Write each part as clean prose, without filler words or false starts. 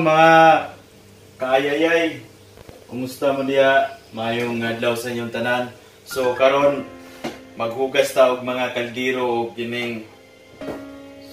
mga kaayayay, kumusta mo diya? Mayong adlaw sa inyong tanan. So karon maghugas ta og mga kaldero og kining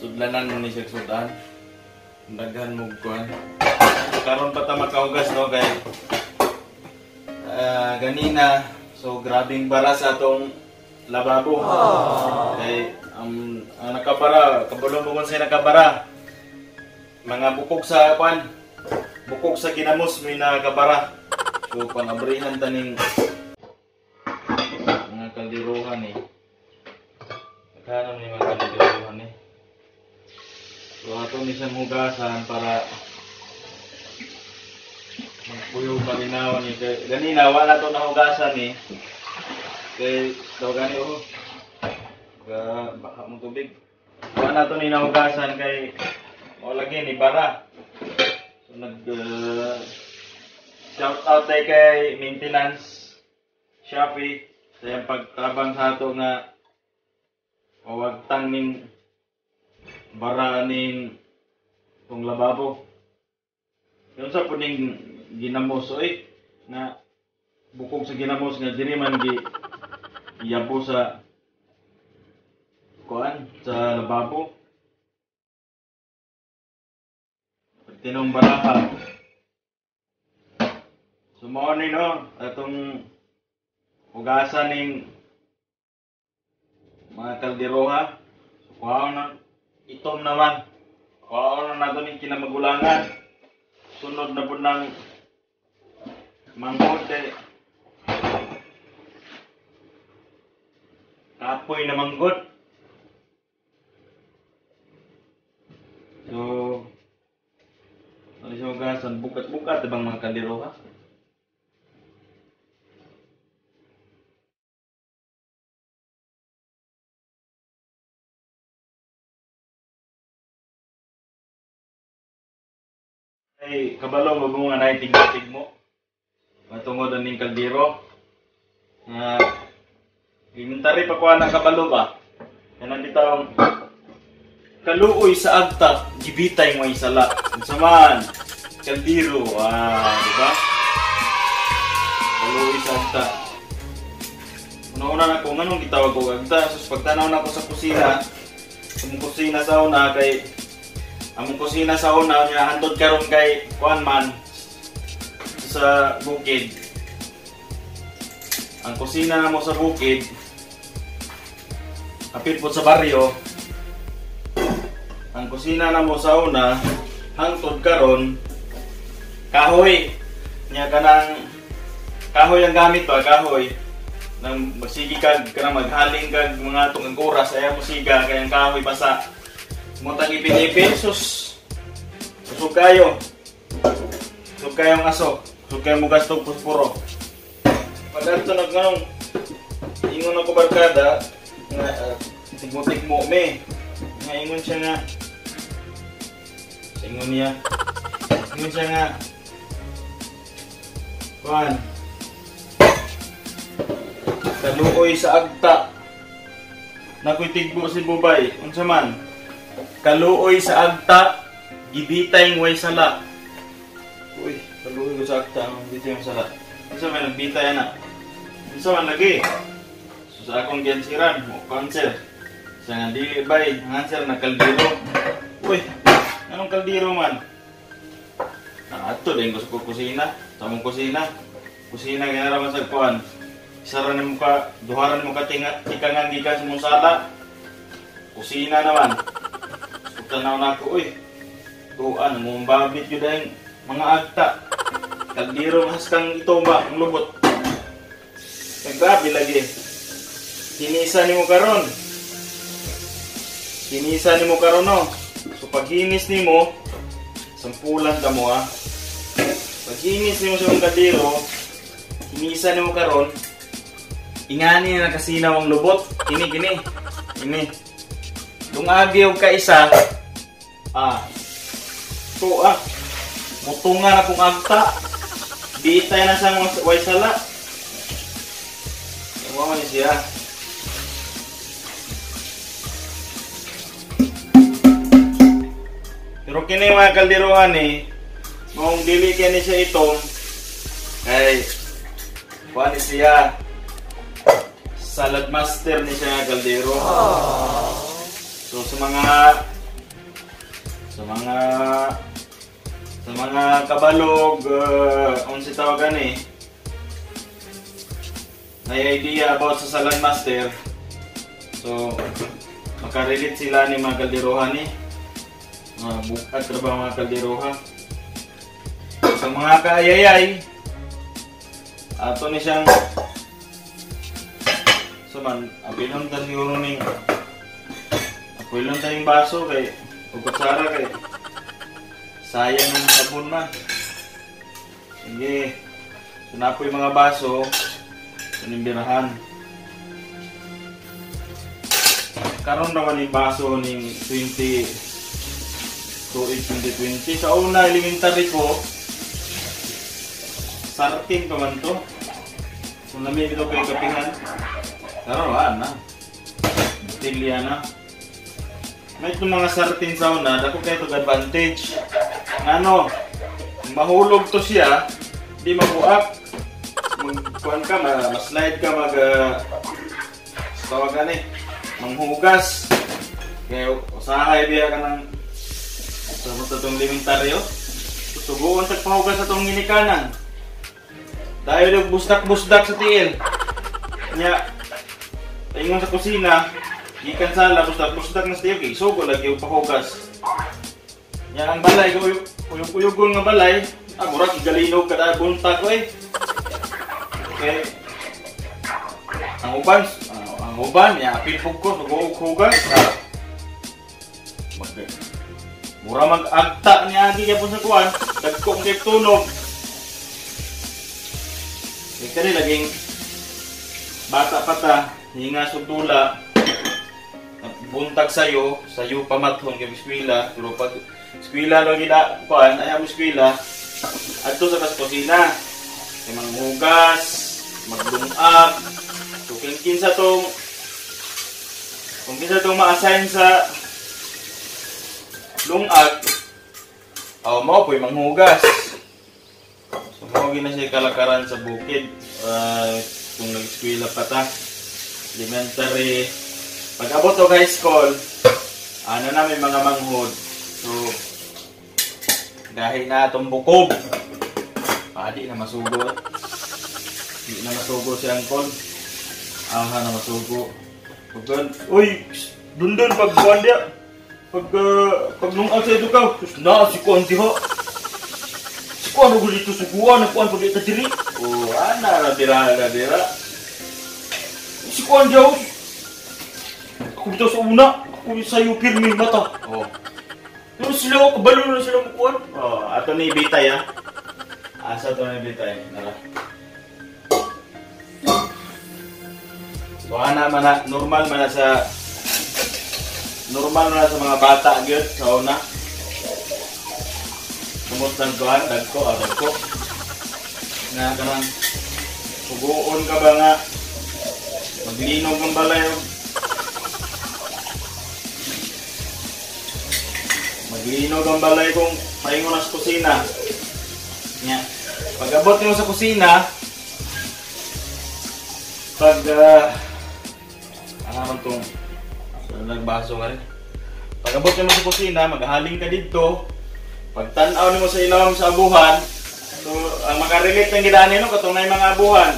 sudlanan mo ni siya sudan. Daghan mo kuan. Karon pa ta makahugas no kay ganina so grabing bara sa atong lababo. Kay ang nakabara, kabulong bungon sa nakabara. Mga bukog sa kuan, bukog sa ginamos may nakabara. So panabrihan taning mga kaldiruhan eh. Naghanap ni mga kaldiruhan eh. So ato ni siyang hugasan para magpuyog malinawan eh. Ganina wala to na hugasan eh. Kaya daw gani baka mong tubig. Wala to ni nahugasan kay o lagi ni bara. So shout out tayo kay maintenance Shopee sa yung pagtabang sa ato nga wagtang ning bara ning tong lababo. Yun sa puning ginamos na bukog sa ginamos nga diri man iyabo sa kuan sa lababo. Tinong baraha. Sumo ni no atong hugasan ning mga kalderoha. Kuhaon na itom naman. Kuhaon na nato ning kinamagulangan. Sunod na po ng manghod kapoy na manghod. So ano siya hugasan? Bukat-bukat bang mga kaldero ha? Ay, kabalo magbunga na itig-itig mo. Matungod ang kaldero. Inventary pa kuha ng kabalo ba? Yan bitaw kaluoy sa agta, gibitay mo isala. Saman, kaldero, diba? Kaluoy sa agta. Una-una na kung anong gitawag ko agta. So, pagtanaw na ko sa kusina, among kusina sa una kay among kusina sa una niya handod karon kay kuan man sa bukid. Ang kusina mo sa bukid, apit po sa baryo. Ang kusina na mo sa una, hangtod karon kahoy. Nya kanang kahoy ang gamit ba, kahoy. Nang magsigi kag kanang maghaling kag mga tungang oras ay mo siga kay ang kahoy basa. Mutang ipin-ipin sus. Susog kayo. Susog kayong aso. Susog kayong mugas tog puspuro. Pagkanto nagganong ingon ako barkada nga tigmutik mo me. Nga ingon siya nga ingon siya nga kuan kaluoy sa agta nakoy tigbo si Bubay unsa man kaluoy sa agta gibitay way sala. Uy kaluoy ko sa agta gibitay way sala unsa man nagbitay ana unsa man lagi so, sa akong gensiran mo cancer sa nga dili bay cancer na kaldero. Uy anong kaldero man? Ato din ko sa kusina. Sa mong kusina. Kusina kaya naman sa kuan. Isaran mo ka, duharan mo ka tikangan gikan sa mong sala. Kusina naman. Tanaw na ako, uy. Tuan, mong babit yun dahil mga agta. Kaldero mas kang ito ba, ang lubot. Naggrabe lagi. Hinisa ni mo karon. Hinisa ni mo karon no. So paghinis ni mo, sampulan ka mo ha. Paghinis ni mo sa mga kaldero, hinisa ni mo karon, ingani na kasinaw ang lubot. Kini. Lungagyaw ka isa, mutungan na kung agta, bitay na sa mga way sala. Ewan mo siya. Pero kini mga kalderohan Kung dili kaya ni siya itong kay kuha ni siya salad master ni siya kaldero. So sa mga kabalog unsa tawagan eh, may idea about sa salad master. So makarelate sila ni mga kalderohan ni bukat trabaho mga kalderoha. Sa mga kaayayay ato ni siyang so man apilon ta siguro ning apilon ta ning baso kay ug kutsara kay sayang ng sabon man. Sige, sinapoy mga baso panimbirahan. Karon naman yung baso ning 2020 sa una elementary ko sarting pa man to. Kung namin ito kayo kapihan karon na botilya na. May itong mga sarting sa una dako kayo itong advantage ano, mahulog to siya di mabuak magkuhan ka, maslide ka tawagan eh manghugas kaya usahay biya ka ng sa itong elementaryo tutubuan sa pahugas sa itong ginikanan dahil yung busdak-busdak sa tiil kanya taingon sa kusina ikan sala busdak-busdak na sa tiil kaya sugo lagi yung pahugas kanya ang balay kuyog-kuyog nga balay murag igalinog kada bunta ko eh okay ang uban ya pilpog ko nag-uhugas mura mag-agta niya agi niya po sa kuwan dagkong kay tunog kaya laging bata pata hinga sugdula buntag sayo pamathon kay eskwela pero pag eskwela lagi da kuan ayaw eskwela adto sa kusina kay manghugas maglungag so kung kinsa tong ma-assign sa lungag mao po'y manghugas. So mao gina siya kalakaran sa bukid kung nag-eskwela pa ta elementary. Pag abot og high school na may mga manghod. So dahil na itong bukob di na masugo si Angkol na masugo uy dundun pag buwan dia pag lungag sa ito ka na si Kuan diha si Kuan ako dito suguan na Kuan pag ito diri ana dira si Kuan diha ako dito sa una ako sa'yo pirmi mata pero sila kabalo na sila Kuan ato ni Bitay asa to ni Bitay nara so ana man normal man sa mga bata gyud sa una. Sumot lang tuhan, dagko nga kanang suguon ka ba nga maglinog ng balay kung paingon na sa kusina nya pag abot nyo sa kusina pag ano man itong nagbaso nga rin. Pag abot mo sa kusina, maghaling ka dito. Pag tanaw mo sa ilawom sa abuhan, so ang makarelate ng gidaan nino katong may mga abuhan.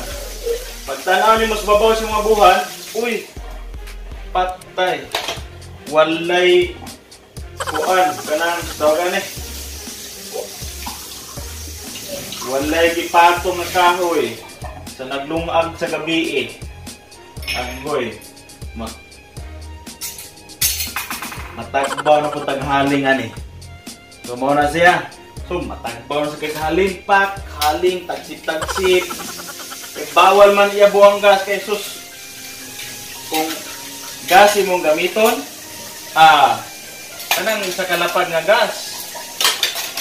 Pag tanaw mo sa babaw sa mga abuhan, uy, patay. Walay kuan kanang tawagan eh. Walay gipatong nga kahoy sa naglungag sa gabi Agoy. Matagbaw na po taghaling ani. So mao na siya. So matagbaw na sa kaghaling pak, haling tagsip-tagsip. Kay bawal man iya buang gas kay sus. Kung gas imong gamiton, kanang sa kalapad nga gas.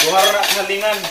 Duha ra halingan.